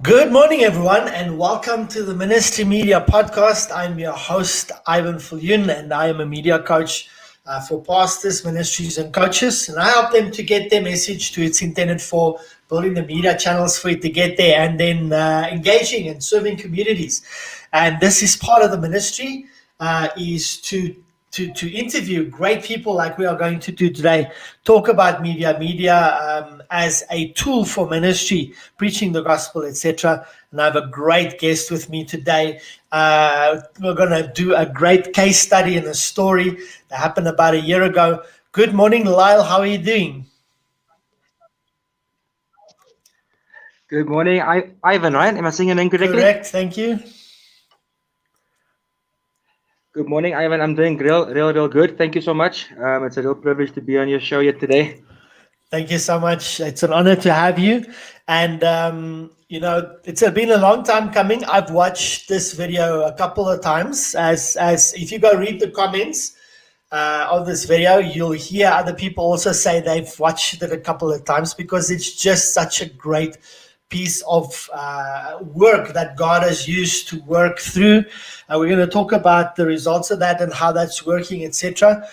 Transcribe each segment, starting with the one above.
Good morning, everyone, and welcome to the Ministry Media Podcast. I'm your host, Ivan Fulyun, and I am a media coach for pastors, ministries, and coaches. And I help them to get their message to its intended for, building the media channels for it to get there, and then engaging and serving communities. And this is part of the ministry, is to interview great people like we are going to do today, talk about media as a tool for ministry, preaching the gospel, etc. And I have a great guest with me today. We're going to do a great case study and a story that happened about a year ago. Good morning, Lyle. How are you doing? Good morning, Ivan, right? Am I saying your name correctly? Correct. Thank you. Good morning, Ivan. I'm doing real good. Thank you so much. It's a real privilege to be on your show yet today. Thank you so much. It's an honor to have you. And, it's been a long time coming. I've watched this video a couple of times. As if you go read the comments of this video, you'll hear other people also say they've watched it a couple of times because it's just such a great piece of work that God has used to work through. We're going to talk about the results of that and how that's working, etc.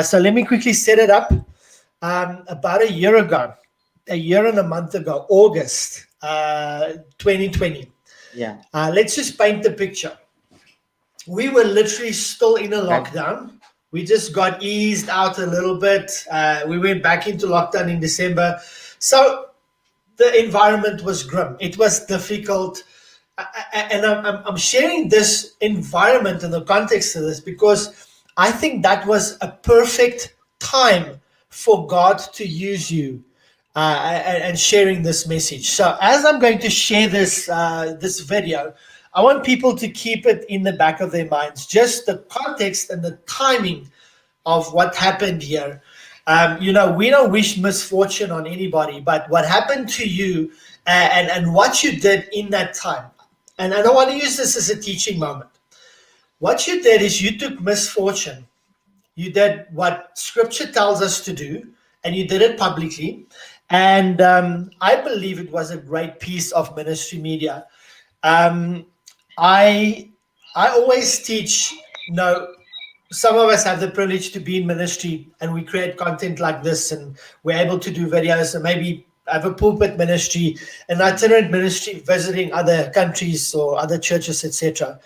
So let me quickly set it up. About a year and a month ago, August 2020. Yeah. Let's just paint the picture. We were literally still in a lockdown. We just got eased out a little bit. We went back into lockdown in December. So the environment was grim. It was difficult. And I'm sharing this environment in the context of this because I think that was a perfect time for God to use you and sharing this message. So as I'm going to share this video, I want people to keep it in the back of their minds, just the context and the timing of what happened here. We don't wish misfortune on anybody, but what happened to you and what you did in that time. And I don't want to use this as a teaching moment. What you did is you took misfortune. You did what scripture tells us to do, and you did it publicly. And I believe it was a great piece of ministry media. I always teach, some of us have the privilege to be in ministry and we create content like this and we're able to do videos and maybe have a pulpit ministry, an itinerant ministry visiting other countries or other churches, etc.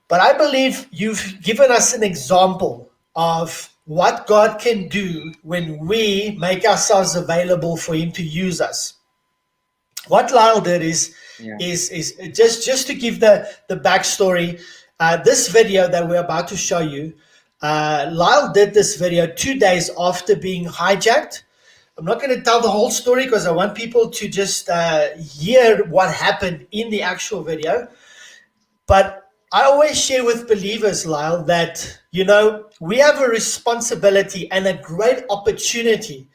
But I believe you've given us an example of what God can do when we make ourselves available for Him to use us. What Lyle did is just to give the backstory. This video that we're about to show you, Lyle did this video 2 days after being hijacked. I'm not going to tell the whole story because I want people to just hear what happened in the actual video. But I always share with believers, Lyle, that, we have a responsibility and a great opportunity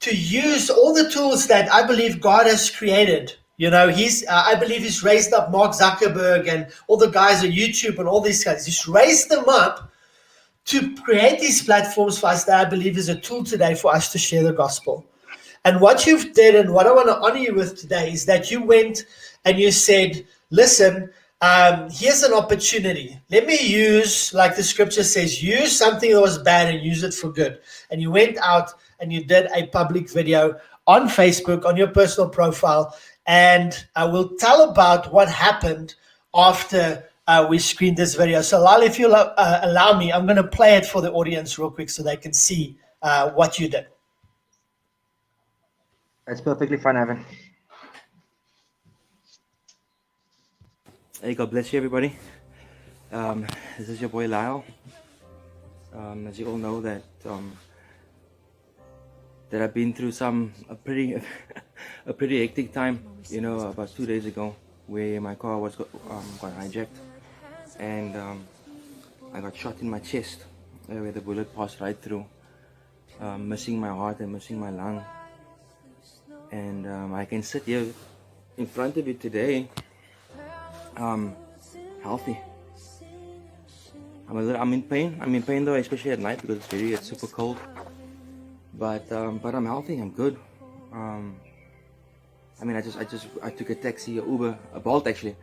to use all the tools that I believe God has created. I believe He's raised up Mark Zuckerberg and all the guys on YouTube and all these guys. He's raised them up to create these platforms for us that I believe is a tool today for us to share the gospel. And what you've did and what I want to honor you with today is that you went and you said, listen, here's an opportunity. Let me use, like the scripture says, use something that was bad and use it for good. And you went out and you did a public video on Facebook, on your personal profile. And I will tell about what happened after we screened this video. So Lal, if you'll allow me, I'm going to play it for the audience real quick so they can see what you did. That's perfectly fine, Ivan. Hey, God bless you, everybody. This is your boy Lyle. As you all know that I've been through a pretty hectic time. About 2 days ago, where my car got hijacked, and I got shot in my chest, where the bullet passed right through, missing my heart and missing my lung. And I can sit here in front of you today, healthy. I'm in pain. I'm in pain though, especially at night because it's super cold. But I'm healthy. I'm good. I mean, I took a taxi, a Uber, a Bolt actually,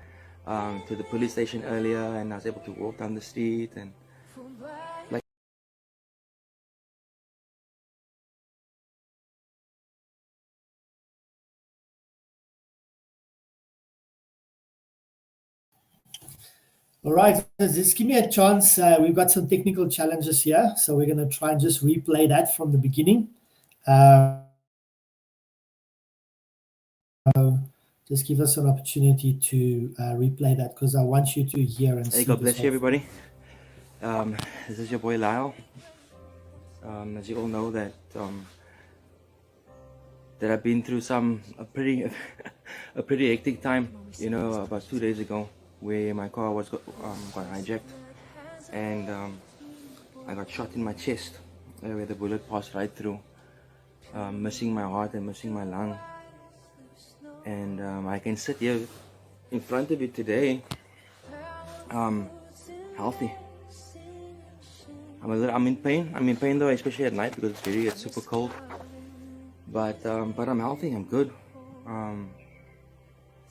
to the police station earlier, and I was able to walk down the street and like. All right, just give me a chance. We've got some technical challenges here, so we're going to try and just replay that from the beginning. Just give us an opportunity to replay that because I want you to hear and see. Hey, God this bless you, whole everybody. This is your boy Lyle. As you all know that I've been through a pretty a pretty hectic time. You know, about 2 days ago, where my car got hijacked, and I got shot in my chest, where the bullet passed right through, missing my heart and missing my lung. And I can sit here in front of you today, healthy. I'm in pain. I'm in pain though, especially at night because it's super cold. But I'm healthy. I'm good. I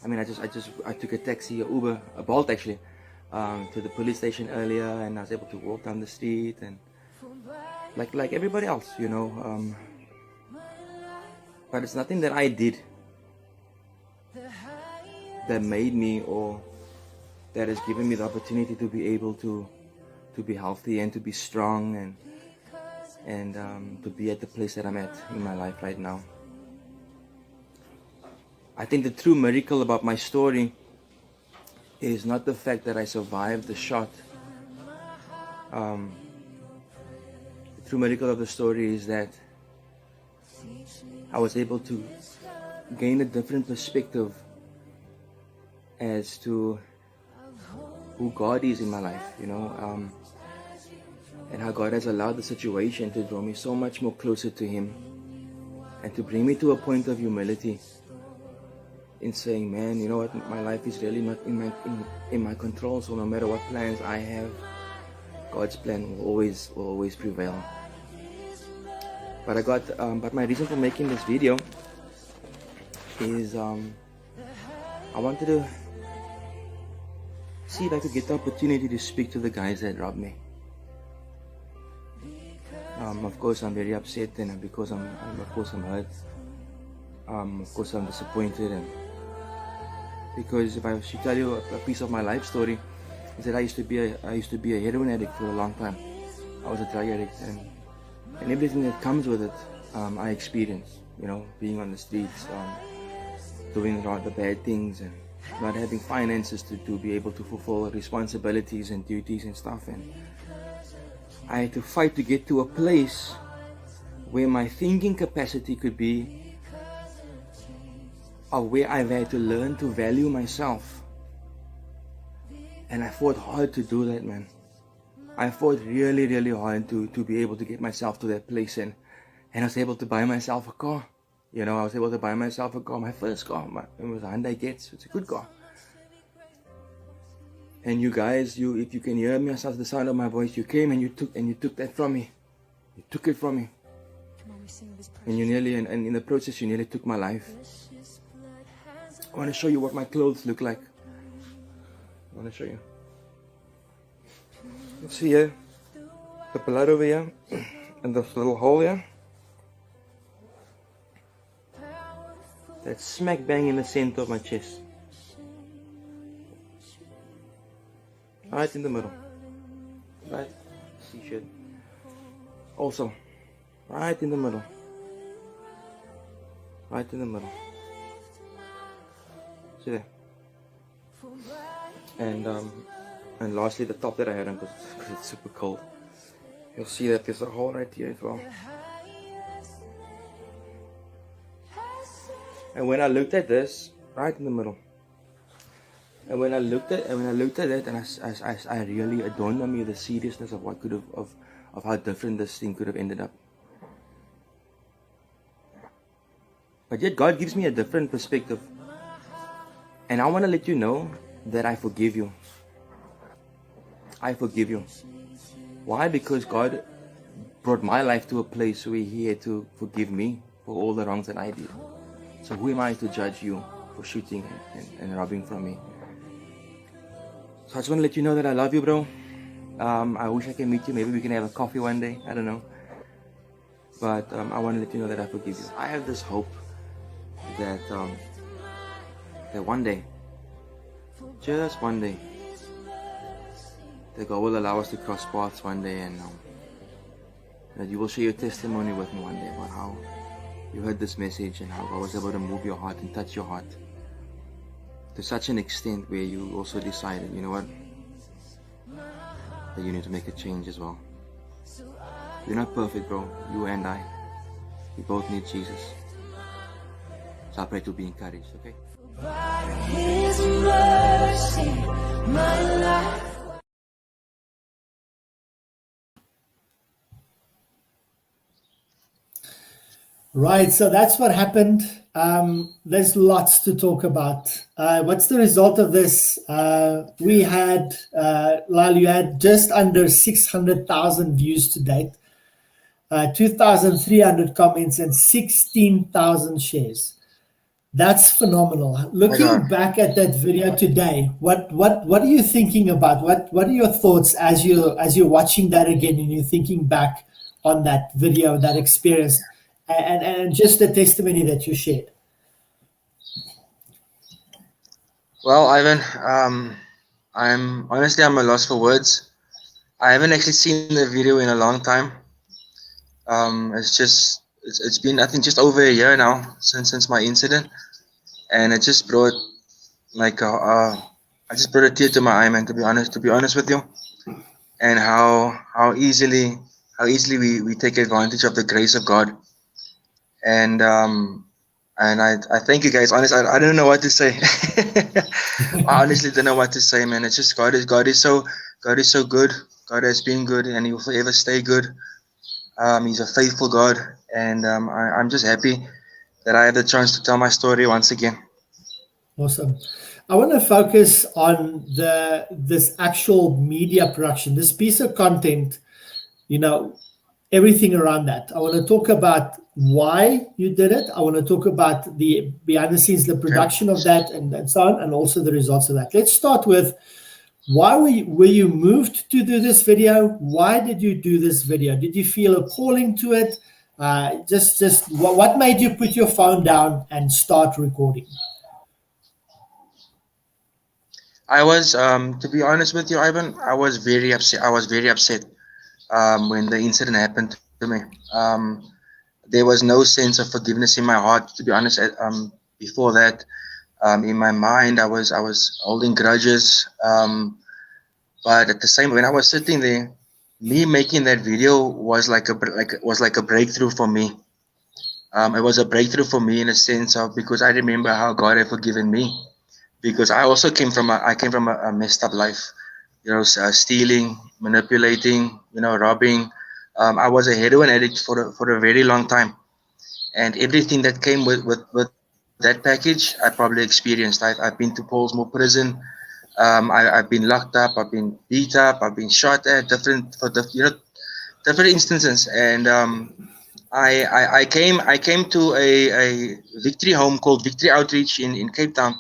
mean, I took a taxi, a Uber, a Bolt actually, to the police station earlier, and I was able to walk down the street and like everybody else, you know. But it's nothing that I did that made me, or that has given me the opportunity to be able to be healthy and to be strong and to be at the place that I'm at in my life right now. I think the true miracle about my story is not the fact that I survived the shot. The true miracle of the story is that I was able to gain a different perspective as to who God is in my life, you know, and how God has allowed the situation to draw me so much more closer to Him and to bring me to a point of humility in saying, man, you know what, my life is really not in my control, so no matter what plans I have, God's plan will always prevail. But but my reason for making this video is I wanted to see if I could get the opportunity to speak to the guys that robbed me. Of course, I'm very upset, and because I'm hurt. Of course, I'm disappointed, and because if I should tell you a piece of my life story, is that I used to be a heroin addict for a long time. I was a drug addict, and everything that comes with it, I experienced. You know, being on the streets, doing the bad things, and not having finances to be able to fulfill responsibilities and duties and stuff. And I had to fight to get to a place where my thinking capacity could be, or where I've had to learn to value myself. And I fought hard to do that, man. I fought really, really hard to be able to get myself to that place, and I was able to buy myself a car. You know, I was able to buy myself a car, my first car. It was a Hyundai Getz. It's a good car. And you guys, if you can hear me as the sound of my voice, you came and you took that from me. You took it from me. And you nearly, and in the process, you nearly took my life. I want to show you what my clothes look like. I want to show you. You see here, the blood over here, and this little hole here. That's smack bang in the center of my chest. Right in the middle. Right? See shit. Also, right in the middle. Right in the middle. See there? And lastly, the top that I had on, because it's super cold. You'll see that there's a hole right here as well. And when I looked at this, right in the middle, and when I looked at it, and I really dawned on me the seriousness of what could have, of how different this thing could have ended up. But yet God gives me a different perspective, and I want to let you know that I forgive you. I forgive you. Why? Because God brought my life to a place where He had to forgive me for all the wrongs that I did. So who am I to judge you for shooting and robbing from me? So I just want to let you know that I love you, bro. I wish I can meet you. Maybe we can have a coffee one day. I don't know. But I want to let you know that I forgive you. I have this hope that that one day, just one day, that God will allow us to cross paths one day, and that you will share your testimony with me one day about how you heard this message and how God was able to move your heart and touch your heart to such an extent where you also decided, you know what, that you need to make a change as well. You're not perfect, bro. You and I, we both need Jesus. So I pray to be encouraged, okay? His mercy, my life. Right, so that's what happened. There's lots to talk about. What's the result of this? We had, Lyle, you had just under 600,000 views to date, 2,300 comments, and 16,000 shares. That's phenomenal. Looking back at that video today, what are you thinking about? What are your thoughts as you're watching that again and you're thinking back on that video, that experience, and just the testimony that you shared? Well, Ivan, I'm at a loss for words. I haven't actually seen the video in a long time. It's been, I think, just over a year now since my incident, and it just brought I just brought a tear to my eye, man. To be honest with you, and how easily we take advantage of the grace of God, and I thank you guys. Honestly, I don't know what to say. I honestly don't know what to say, man. It's just God is so good. God has been good, and He will forever stay good. He's a faithful God, and I'm just happy that I had the chance to tell my story once again. Awesome. I want to focus on this actual media production, this piece of content, everything around that. I want to talk about why you did it. I want to talk about the behind the scenes, the production of that, and so on, and also the results of that. Let's start with, why were you moved to do this video? Why did you do this video? Did you feel a calling to it? Just what made you put your phone down and start recording? I was, to be honest with you, Ivan, I was very upset. When the incident happened to me. There was no sense of forgiveness in my heart, to be honest. Before that, in my mind, I was holding grudges. But at the same, when I was sitting there, me making that video was like a breakthrough for me. It was a breakthrough for me in a sense of, because I remember how God had forgiven me. Because I also came from a messed up life, stealing, manipulating, robbing. I was a heroin addict for a very long time, and everything that came with that package, I probably experienced. I've been to Paulsmoor prison. I've been locked up. I've been beat up. I've been shot at different instances, and I came to a victory home called Victory Outreach in Cape Town.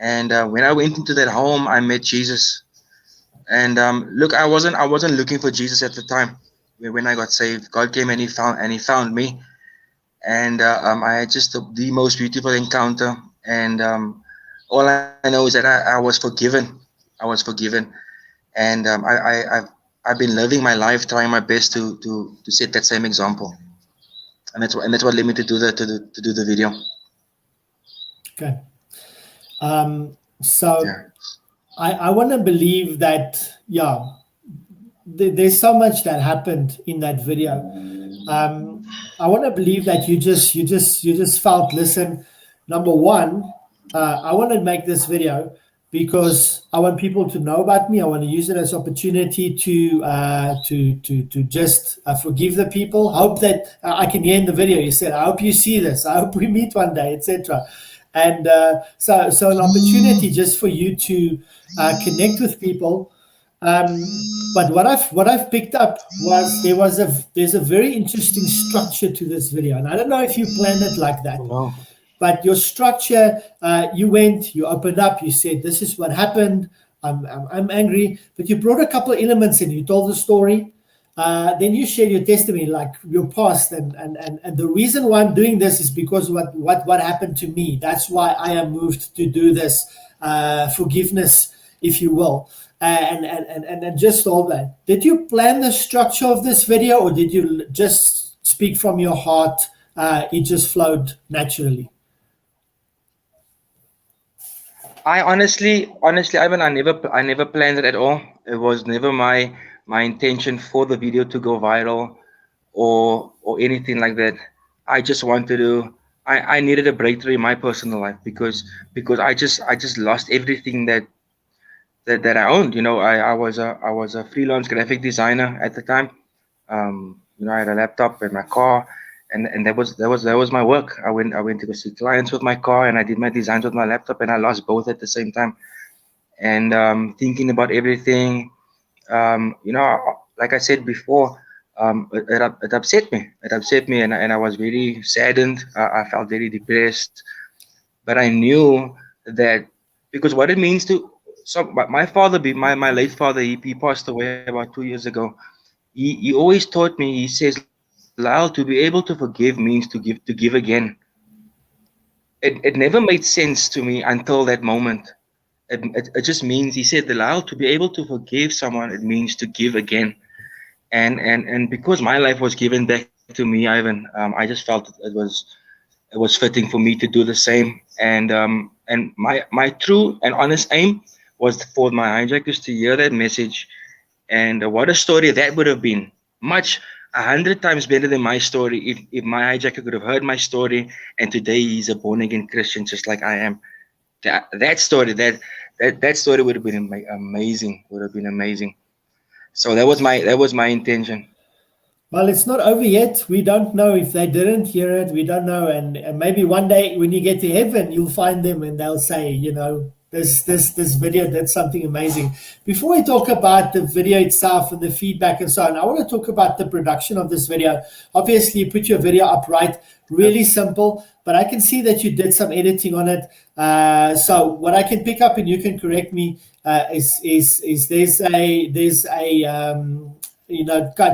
And when I went into that home, I met Jesus. And look, I wasn't looking for Jesus at the time. When I got saved, God came and He found me. And I had just the most beautiful encounter. And all I know is that I was forgiven. I was forgiven. And I've been living my life, trying my best to set that same example. And that's what led me to do the video. Okay. I want to believe that, there's so much that happened in that video. I want to believe that you just felt, listen, number one, I want to make this video because I want people to know about me. I want to use it as opportunity to just forgive the people. Hope that I can hear in the video, you said, I hope you see this. I hope we meet one day, etc. And so an opportunity just for you to connect with people. But what I've picked up was there's a very interesting structure to this video, and I don't know if you planned it like that. No. but your structure, you went, you opened up, you said, this is what happened. I'm angry, but you brought a couple of elements in. You told the story. Then you share your testimony, like your past, and the reason why I'm doing this is because what happened to me. That's why I am moved to do this forgiveness, if you will, and just all that. Did you plan the structure of this video, or did you just speak from your heart? It just flowed naturally. I honestly, Ivan, I never planned it at all. It was never my intention for the video to go viral or anything like that. I just wanted to. I needed a breakthrough in my personal life because I just lost everything that I owned. I was a freelance graphic designer at the time. I had a laptop and my car, and that was my work. I went to go see clients with my car, and I did my designs with my laptop, and I lost both at the same time. And thinking about everything, like I said before, it upset me. It upset me, and I was very saddened. I felt very depressed. But I knew that because what it means to my father, my late father, he passed away about 2 years ago. He always taught me. He says, "Lyle, to be able to forgive means to give again." It never made sense to me until that moment. It just means, he said, "Lyle, to be able to forgive someone, it means to give again." And because my life was given back to me, Ivan, I just felt it was fitting for me to do the same. And my true and honest aim was for my hijackers to hear that message. And what a story that would have been. Much 100 times better than my story if my hijacker could have heard my story and today he's a born again Christian just like I am. That story would have been amazing. Would have been amazing. So that was my intention. Well, it's not over yet. We don't know if they didn't hear it. We don't know, and maybe one day when you get to heaven, you'll find them and they'll say, this video did something amazing. Before we talk about the video itself and the feedback and so on, I want to talk about the production of this video. Obviously, you put your video up right, really simple, but I can see that you did some editing on it. So what I can pick up, and you can correct me, is there's a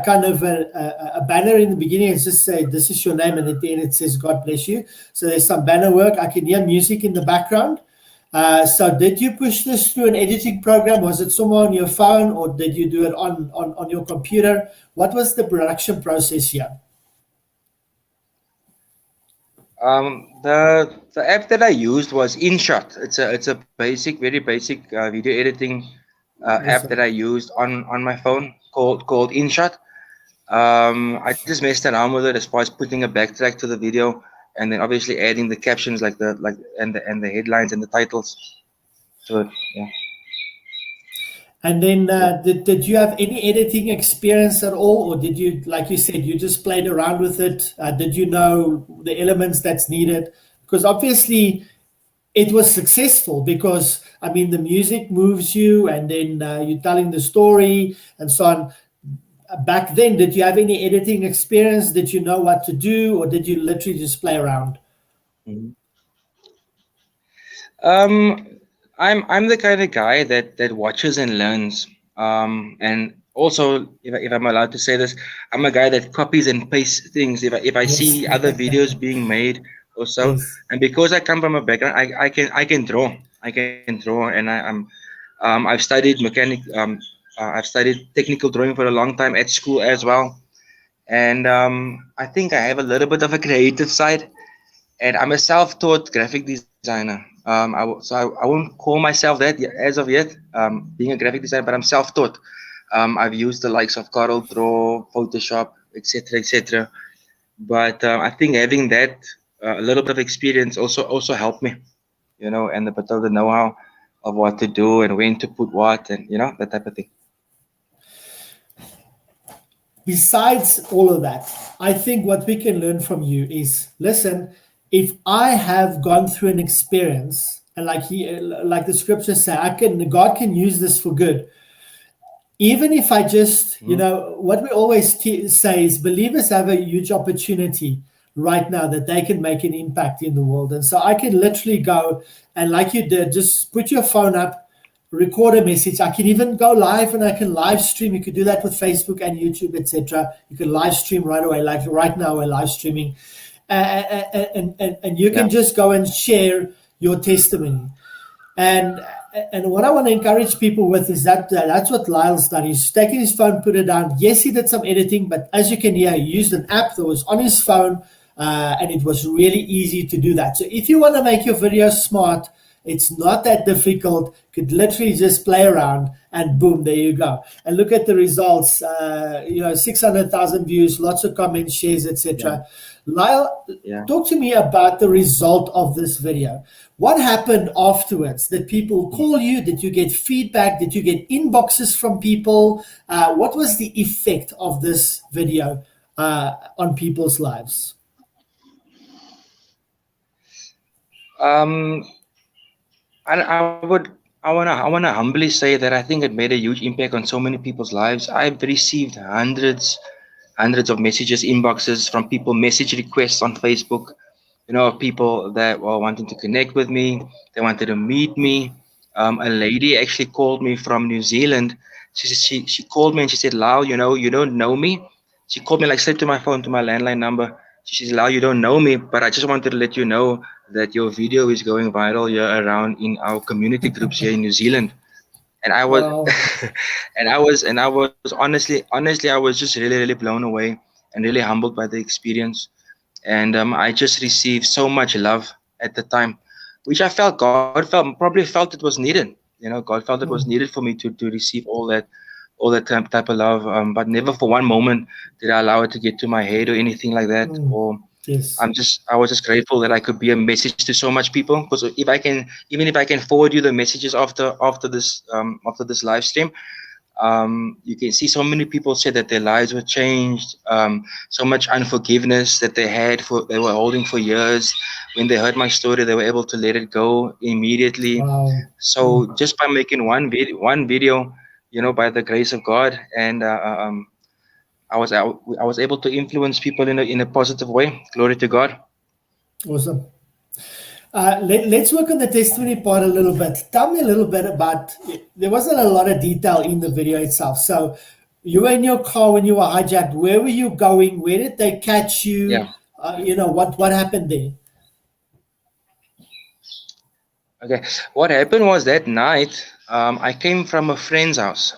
kind of a banner in the beginning. It's just say, this is your name, and at the end it says, God bless you. So there's some banner work. I can hear music in the background. So did you push this through an editing program? Was it somewhere on your phone, or did you do it on your computer? What was the production process here? The app that I used was InShot. It's a very basic video editing app that I used on my phone called InShot. I just messed around with it as far as putting a backtrack to the video, and then obviously adding the captions and the headlines and the titles to it. Yeah. And then did you have any editing experience at all, or did you, like you said, you just played around with it? Did you know the elements that's needed? Because obviously it was successful, because I mean the music moves you, and then you're telling the story and so on. Back then, did you have any editing experience? Did you know what to do, or did you literally just play around? I'm the kind of guy that watches and learns. And also, if I'm allowed to say this, I'm a guy that copies and pastes things. If I see other videos being made or so, Yes. and because I come from a background, I can draw. And I've studied I've studied technical drawing for a long time at school as well. And I think I have a little bit of a creative side, and I'm a self-taught graphic designer. I won't call myself that as of yet, being a graphic designer, but I'm self-taught. I've used the likes of Corel Draw, Photoshop, etc., etc. But I think having that a little bit of experience also helped me, and a bit of the know-how of what to do and when to put what, and that type of thing. Besides all of that, I think what we can learn from you is, listen, if I have gone through an experience, and like the scriptures say, God can use this for good. Even if I just, what we always say is, believers have a huge opportunity. right now that they can make an impact in the world. And so I can literally go and, like you did, just put your phone up, record a message. I can even go live and I can live stream. You could do that with Facebook and YouTube, etc. You can live stream right away. Like right now, we're live streaming, and you can just go and share your testimony. And what I want to encourage people with is that that's what Lyle's done. He's taken his phone, put it down. Yes, he did some editing, but as you can hear, he used an app that was on his phone, and it was really easy to do that. So if you want to make your video smart, it's not that difficult. You could literally just play around and boom, there you go. And look at the results. 600,000 views, lots of comments, shares, etc. Lyle, talk to me about the result of this video. What happened afterwards? Did people call you? Did you get feedback? Did you get inboxes from people? What was the effect of this video on people's lives? I wanna humbly say that I think it made a huge impact on so many people's lives. I've received hundreds of messages, inboxes from people, message requests on Facebook, people that were wanting to connect with me. They wanted to meet me. A lady actually called me from New Zealand. She called me and she said, "Lau, you don't know me." She called me, like, straight to my phone, to my landline number. She said, "Lau, you don't know me, but I just wanted to let you know that your video is going viral here around in our community groups here in New Zealand." And I was, Wow. and I was honestly, I was just really, really blown away and really humbled by the experience. And I just received so much love at the time, which I felt God probably felt it was needed. God felt it was needed for me to receive all that type of love. But never for one moment did I allow it to get to my head or anything like that. Or Yes. I was just grateful that I could be a message to so much people. Because even if I can forward you the messages after this live stream, you can see so many people said that their lives were changed. So much unforgiveness that they were holding for years. When they heard my story, they were able to let it go immediately. Wow. So just by making one video, by the grace of God, and I was able to influence people in a positive way. Glory to God. Awesome. Let's work on the testimony part a little bit. Tell me a little bit about, there wasn't a lot of detail in the video itself. So you were in your car when you were hijacked. Where were you going? Where did they catch you? Yeah. What happened there? Okay. What happened was that night, I came from a friend's house.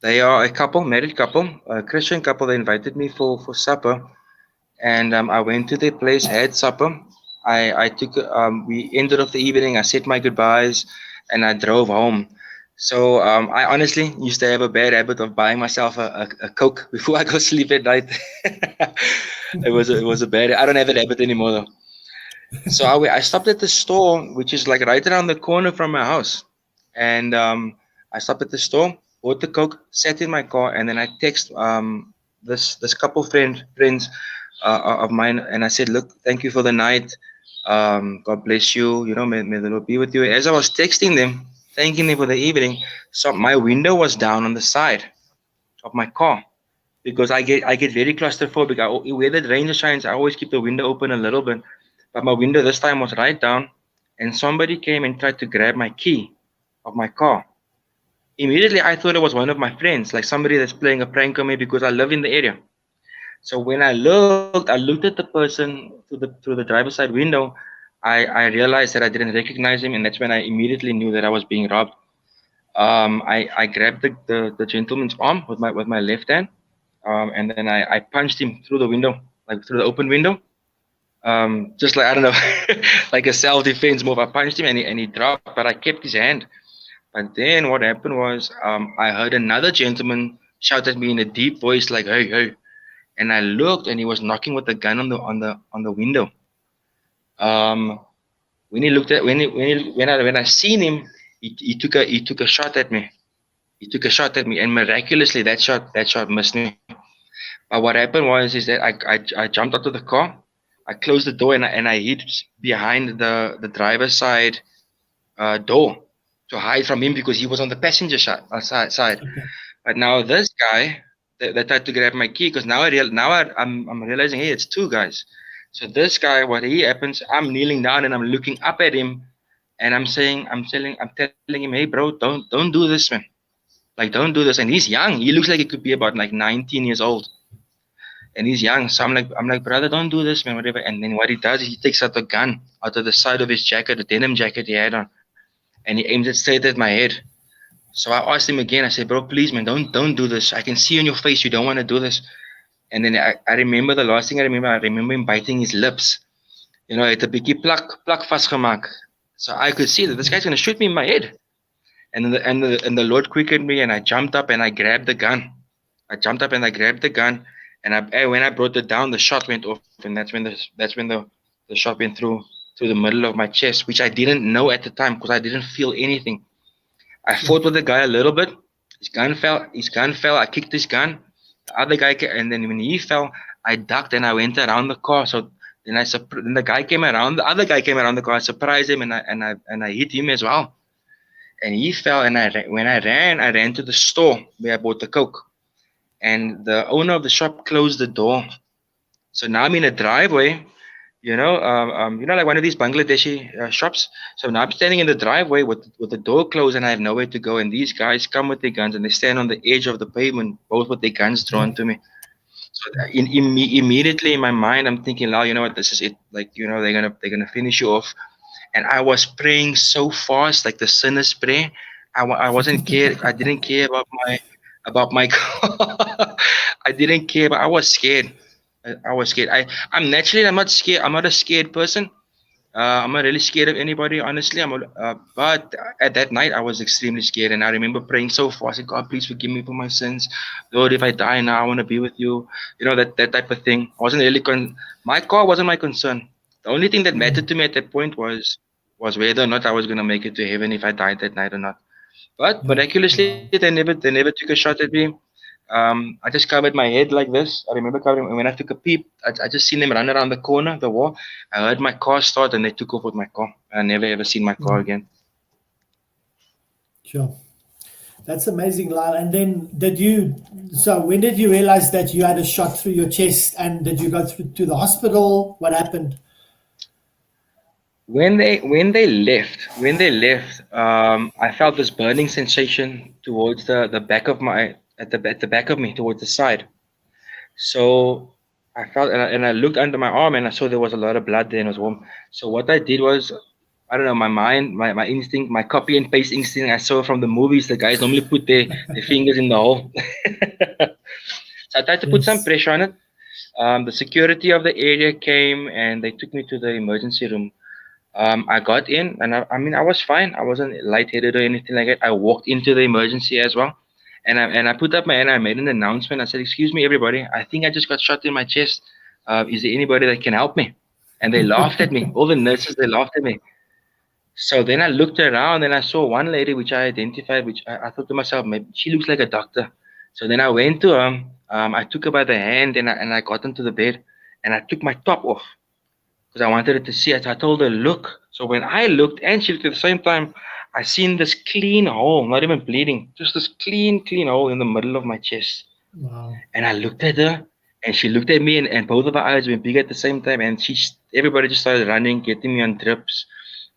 They are a couple, married couple, a Christian couple. They invited me for supper, and I went to their place, had supper. We ended off the evening. I said my goodbyes, and I drove home. So I honestly used to have a bad habit of buying myself a Coke before I go sleep at night. It was a bad. I don't have that habit anymore though. So I stopped at the store, which is like right around the corner from my house, and I stopped at the store, bought the Coke, sat in my car, and then I text this couple friends of mine, and I said, "Look, thank you for the night. God bless you. May the Lord be with you." As I was texting them, thanking them for the evening, so my window was down on the side of my car because I get very claustrophobic. Where the rain shines, I always keep the window open a little bit. But my window this time was right down, and somebody came and tried to grab my key of my car. Immediately, I thought it was one of my friends, like somebody that's playing a prank on me because I live in the area. So when I looked at the person through the driver's side window. I realized that I didn't recognize him, and that's when I immediately knew that I was being robbed. I grabbed the gentleman's arm with my left hand, and then I punched him through the window, like through the open window. Just like, I don't know, like a self-defense move. I punched him and he dropped, but I kept his hand. But then what happened was, I heard another gentleman shout at me in a deep voice, like, "Hey, hey!" And I looked, and he was knocking with the gun on the window. When I seen him, he took a shot at me. He took a shot at me, and miraculously that shot missed me. But what happened was is that I jumped out of the car. I closed the door and I hid behind the driver's side door to hide from him because he was on the passenger side. But now this guy they tried to grab my key, because I'm realizing, hey, it's two guys. So this guy, what he happens, I'm kneeling down and I'm looking up at him, and I'm telling him, hey bro, don't do this, man. Like, don't do this. And he's young. He looks like he could be about like 19 years old, and he's young. So I'm like, brother, don't do this, man, whatever. And then what he does is he takes out a gun out of the side of his jacket, a denim jacket he had on, and he aims it straight at my head. So I asked him again. I said, bro, please, man, don't do this. I can see on your face you don't want to do this. And then I remember the last thing I remember him biting his lips. You know, het 'n bietjie plak vasgemaak. So I could see that this guy's gonna shoot me in my head. And the Lord quickened me, and I jumped up and I grabbed the gun. And when I brought it down, the shot went off, and that's when the shot went through the middle of my chest, which I didn't know at the time because I didn't feel anything. I fought with the guy a little bit. His gun fell. I kicked his gun. The other guy, and then when he fell, I ducked and I went around the car. So then the guy came around. The other guy came around the car. I surprised him, and I hit him as well. And he fell. And when I ran to the store where I bought the Coke. And the owner of the shop closed the door. So now I'm in a driveway. Like one of these Bangladeshi shops. So now I'm standing in the driveway with the door closed, and I have nowhere to go. And these guys come with their guns, and they stand on the edge of the pavement, both with their guns drawn to me. So immediately in my mind, I'm thinking, "Lal, you know what? This is it. Like, they're gonna finish you off." And I was praying so fast, like the sinner's prayer. I wasn't care. I didn't care about my car. I didn't care, but I was scared. I was scared. I'm not scared. I'm not a scared person. I'm not really scared of anybody, honestly. But at that night, I was extremely scared, and I remember praying so fast. I said, God, please forgive me for my sins. Lord, if I die now, I want to be with you. That type of thing. I wasn't really my car wasn't my concern. The only thing that mattered to me at that point was whether or not I was going to make it to heaven if I died that night or not. But miraculously, they never took a shot at me. I just covered my head like this. I remember covering. When I took a peep, I just seen them run around the corner, the wall. I heard my car start, and they took off with my car. I never ever seen my car again. Sure. That's amazing, Lyle. And then when did you realize that you had a shot through your chest, and did you go to the hospital? What happened? When they left, I felt this burning sensation towards the back of at the back of me, towards the side. So I felt, and I looked under my arm, and I saw there was a lot of blood there, and it was warm. So what I did was, I don't know, my mind, my instinct, my copy and paste instinct I saw from the movies, the guys normally put their fingers in the hole. So I tried to put some pressure on it. The security of the area came, and they took me to the emergency room. I got in, and I was fine. I wasn't lightheaded or anything like that. I walked into the emergency as well. And I put up my hand. I made an announcement. I said, "Excuse me, everybody. I think I just got shot in my chest. Is there anybody that can help me?" And they laughed at me. All the nurses, they laughed at me. So then I looked around, and I saw one lady which I identified, which I thought to myself, maybe she looks like a doctor. So then I went to her. I took her by the hand, and I got into the bed, and I took my top off because I wanted her to see it. So I told her, "Look." So when I looked, and she looked at the same time, I seen this clean hole, not even bleeding, just this clean hole in the middle of my chest. Wow. And I looked at her, and she looked at me, and both of our eyes went big at the same time. And everybody just started running, getting me on drips.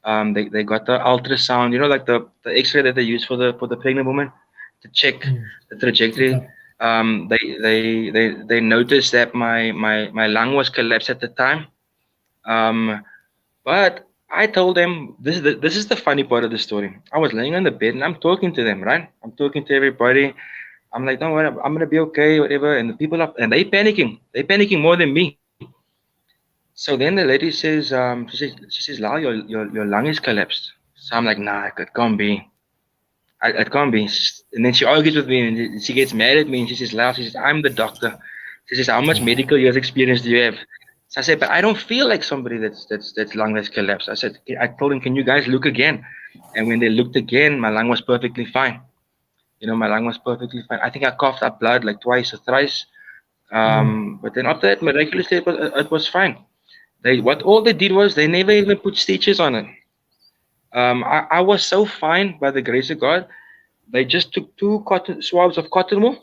They got the ultrasound, like the X-ray that they use for the pregnant woman to check the trajectory. They noticed that my lung was collapsed at the time. But I told them, this is the funny part of the story. I was laying on the bed, and I'm talking to them, right? I'm talking to everybody. I'm like, "Don't worry, I'm gonna be okay," whatever. And the people and they panicking. They panicking more than me. So then the lady says, she says, "Lal, your lung is collapsed." So I'm like, "Nah, it can't be. It can't be." And then she argues with me, and she gets mad at me, and she says, "Lal," she says, "I'm the doctor." She says, "How much medical years experience do you have?" So I said, "But I don't feel like somebody that's lung that's collapsed." I told them, "Can you guys look again?" And when they looked again, my lung was perfectly fine. My lung was perfectly fine. I think I coughed up blood like twice or thrice. But then after that, miraculously, it was fine. All they did was they never even put stitches on it. I was so fine by the grace of God. They just took 2 swabs of cotton wool,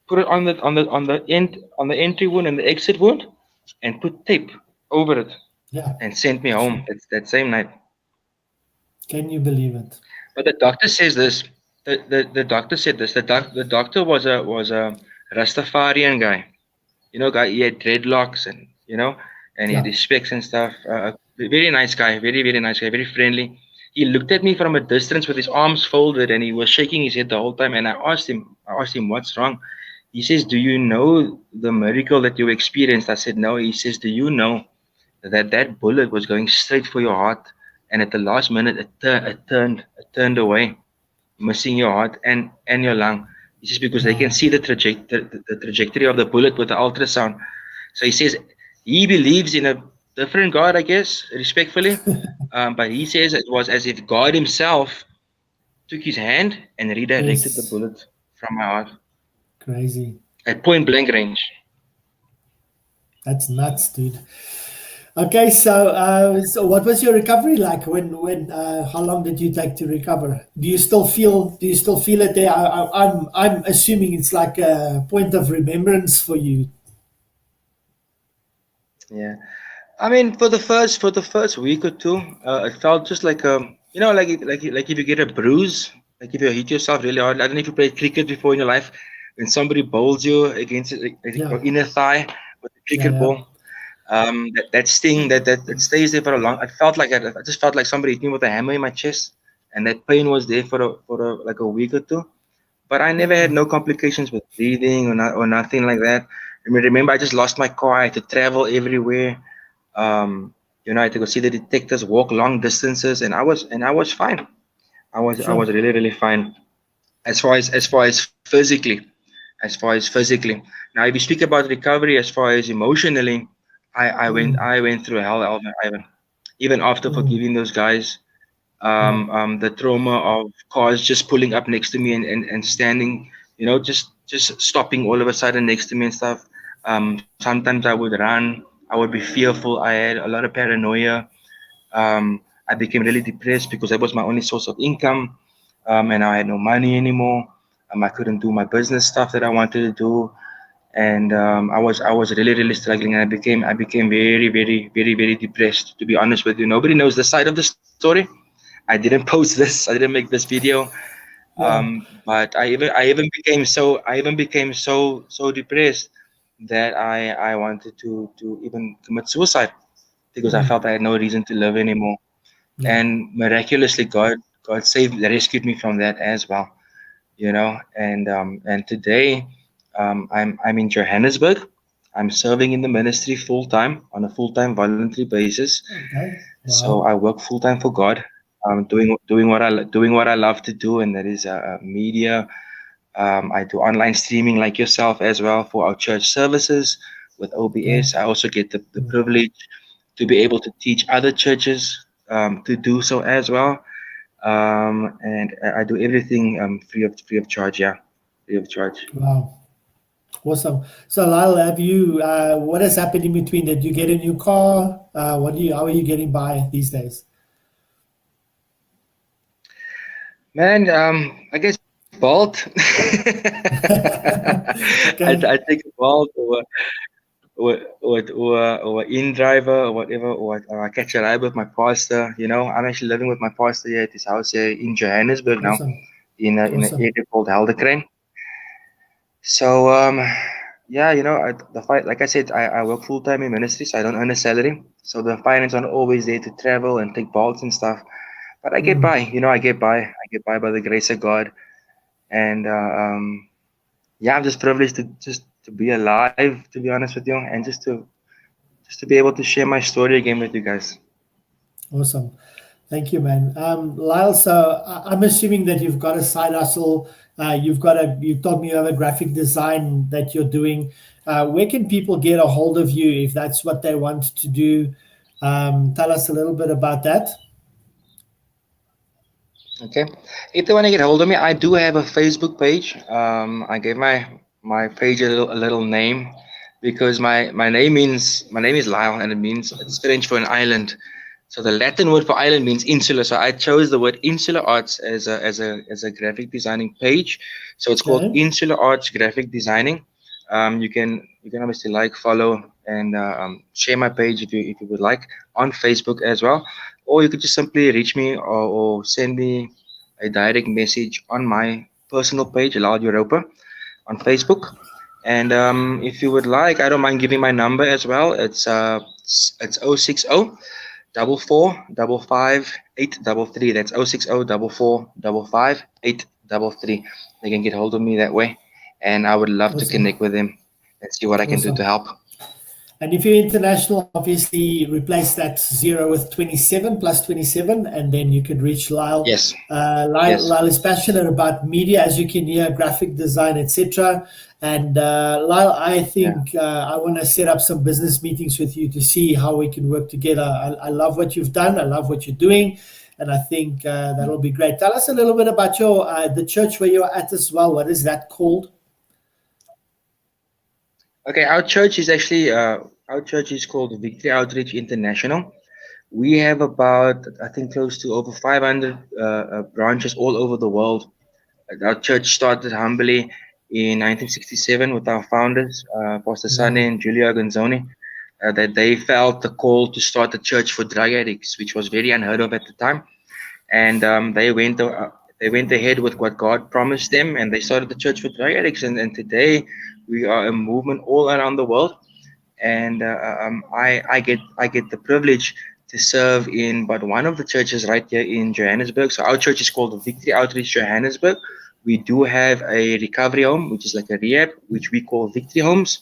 put it on the entry wound and the exit wound, and put tape over it, Yeah. and sent me home that same night. Can you believe it? But the doctor says this. The doctor said this. The doctor was a Rastafarian guy. Guy, he had dreadlocks, and he had Yeah. his specs and stuff. Very nice guy, very very nice guy, very friendly. He looked at me from a distance with his arms folded, and he was shaking his head the whole time. And I asked him, what's wrong? He says, do you know the miracle that you experienced? I said, no. He says, do you know that bullet was going straight for your heart, and at the last minute it turned away, missing your heart and your lung. It's just because they can Wow. see the trajectory of the bullet with the ultrasound. So he says he believes in a different God, I guess, respectfully. But he says it was as if God Himself took His hand and redirected the Yes. bullet from my heart Crazy. at point blank range. That's nuts, dude. Okay, so what was your recovery like? How long did you take to recover? Do you still feel it there? I'm assuming it's like a point of remembrance for you. Yeah. I mean, for the first week or two, it felt just like like if you get a bruise, like if you hit yourself really hard. I don't know if you played cricket before in your life, when somebody bowls you against your Yeah, inner thigh with a yeah, cricket yeah. ball. That sting that stays there for a long. I just felt like somebody hit me with a hammer in my chest, and that pain was there for like a week or two. But I never had Oh, no complications with breathing or nothing like that. I mean, remember, I just lost my car. I had to travel everywhere. I had to go see the detectives, walk long distances, and I was fine. I was sure. really really fine as far as physically. Now, if you speak about recovery as far as emotionally, I went Mm, I went through hell, Alvin, Ivan. Even after mm, forgiving those guys, yeah, the trauma of cars just pulling up next to me and standing, just stopping all of a sudden next to me and stuff. Sometimes I would run. I would be fearful. I had a lot of paranoia. I became really depressed because that was my only source of income, and I had no money anymore. I couldn't do my business stuff that I wanted to do, and I was really really struggling. And I became very very very very depressed. To be honest with you, nobody knows the side of the story. I didn't post this. I didn't make this video. yeah. But I even became so depressed that I wanted to even commit suicide because I Mm, felt I had no reason to live anymore. yeah. And miraculously, God rescued me from that as well. And today, I'm in Johannesburg. I'm serving in the ministry full time on a full time voluntary basis. Okay. So I Wow. work full time for God, doing what I love to do, and that is media. I do online streaming like yourself as well for our church services with Okay. OBS. I also get the Mm, privilege to be able to teach other churches to do so as well. And I do everything free of charge. Yeah, free of charge. wow. Awesome. So Lyle, what has happened in between? Did you get a new car? How are you getting by these days? Man, I guess Bolt. I Okay. take a Bolt or in driver or whatever, or I catch a ride with my pastor. I'm actually living with my pastor here at his house here in Johannesburg now, Awesome. in an Awesome. area called Helderkruin. So yeah, the fight, like I said, I work full time in ministry, so I don't earn a salary. So the finance aren't always there to travel and take bolts and stuff. But I get Mm, by, I get by. I get by the grace of God. And yeah, I'm just privileged to be alive, to be honest with you, and just to be able to share my story again with you guys. awesome. Thank you, man. Lyle, so I'm assuming that you've got a side hustle. You told me you have a graphic design that you're doing. Where can people get a hold of you if that's what they want to do? Tell us a little bit about that. Okay. If they want to get hold of me, I do have a Facebook page. I gave my page a little name because my name is Lyle, and it's French for an island. So the Latin word for island means insular. So I chose the word Insular Arts as a graphic designing page. So it's called Okay. Insular Arts Graphic Designing. You can obviously like, follow, and share my page if you would like, on Facebook as well, or you could just simply reach me, or send me a direct message on my personal page, Loud Europa, on Facebook. And if you would like, I don't mind giving my number as well. It's 060 44 55 833. That's 060 44 55 833. They can get hold of me that way, and I would love to Awesome. connect with them and see what I can do to Awesome. help. And if you're international, obviously replace that 0 with 27 plus 27, and then you could reach Lyle. Yes, yes, Lyle is passionate about media, as you can hear, graphic design, etc. And Lyle, I yeah. think I want to set up some business meetings with you to see how we can work together. I love what you've done. I love what you're doing. And I think that'll be great. Tell us a little bit about your the church where you're at as well. What is that called? Okay, our church is called Victory Outreach International. We have about, I think, close to over 500 branches all over the world. Our church started humbly in 1967 with our founders, Pastor Sane Wow. and Julia Gonzoni, that they felt the call to start a church for drug addicts, which was very unheard of at the time. And they went ahead with what God promised them, and they started the church for drug addicts. And today we are a movement all around the world. And I get the privilege to serve in but one of the churches right here in Johannesburg. So our church is called Victory Outreach Johannesburg. We do have a recovery home, which is like a rehab, which we call Victory Homes,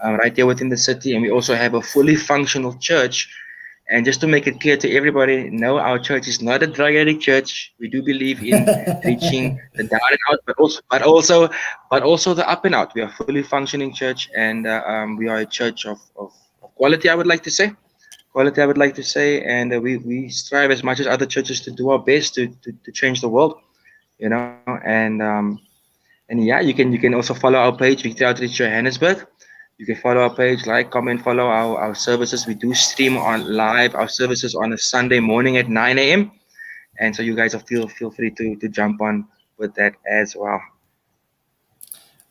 right there within the city. And we also have a fully functional church. And just to make it clear to everybody, no, our church is not a drug addict church. We do believe in reaching the down and out, but also the up and out. We are a fully functioning church, and we are a church of quality. I would like to say quality. I would like to say, and we strive as much as other churches to do our best to change the world. And yeah, you can also follow our page, Victory Outreach Johannesburg. You can follow our page, like, comment, follow our services. We do stream on live our services on a Sunday morning at 9 a.m. And so you guys feel free to jump on with that as well.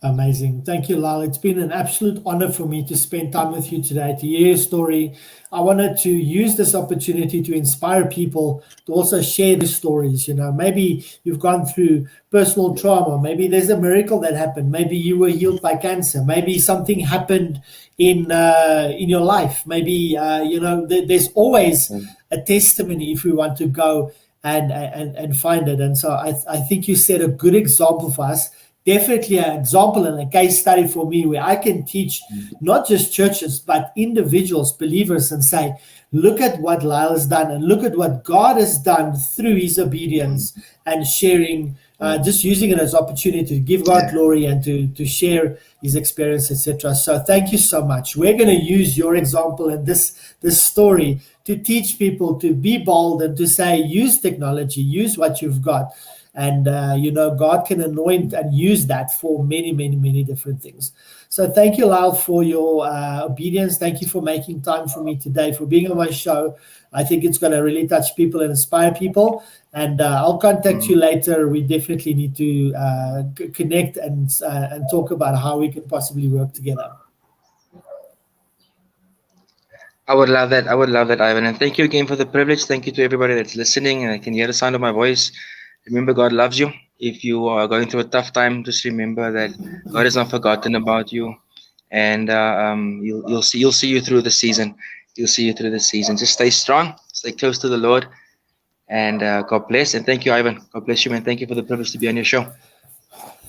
Amazing. Thank you, Lyle. It's been an absolute honor for me to spend time with you today, to hear your story. I wanted to use this opportunity to inspire people to also share their stories. Maybe you've gone through personal trauma. Maybe there's a miracle that happened. Maybe you were healed by cancer. Maybe something happened in your life. Maybe, there's always a testimony if we want to go and find it. And so I think you set a good example for us. Definitely an example and a case study for me where I can teach not just churches, but individuals, believers, and say, look at what Lyle has done and look at what God has done through his obedience and sharing, just using it as opportunity to give God glory and to share his experience, etc. So thank you so much. We're going to use your example and this story to teach people to be bold and to say, use technology, use what you've got. And, God can anoint and use that for many, many, many different things. So thank you, Lyle, for your obedience. Thank you for making time for me today, for being on my show. I think it's going to really touch people and inspire people. And I'll contact you later. We definitely need to connect and talk about how we can possibly work together. I would love that. Ivan. And thank you again for the privilege. Thank you to everybody that's listening and I can hear the sound of my voice. Remember, God loves you. If you are going through a tough time, just remember that God has not forgotten about you, and you'll see you through the season. He'll see you through the season. Just stay strong, stay close to the Lord, and God bless. And thank you, Ivan. God bless you, man. Thank you for the privilege to be on your show.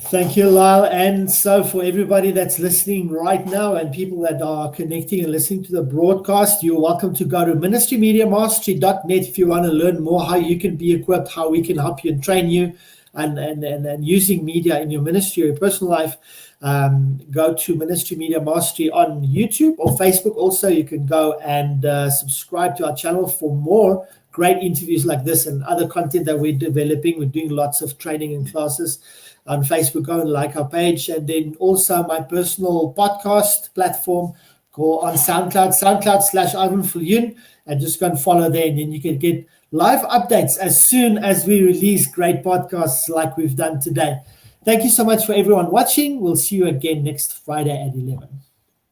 Thank you, Lyle. And so for everybody that's listening right now and people that are connecting and listening to the broadcast, you're welcome to go to ministrymediamastery.net if you want to learn more how you can be equipped, how we can help you and train you and using media in your ministry or your personal life. Go to Ministry Media Mastery on YouTube or Facebook. Also, you can go and subscribe to our channel for more great interviews like this and other content that we're developing. We're doing lots of training and classes on Facebook. Go and like our page. And then also my personal podcast platform, Go on SoundCloud/Ivan Viljoen, and just go and follow there, and then you can get live updates as soon as we release great podcasts like we've done today. Thank you so much for everyone watching. We'll see you again next Friday at 11.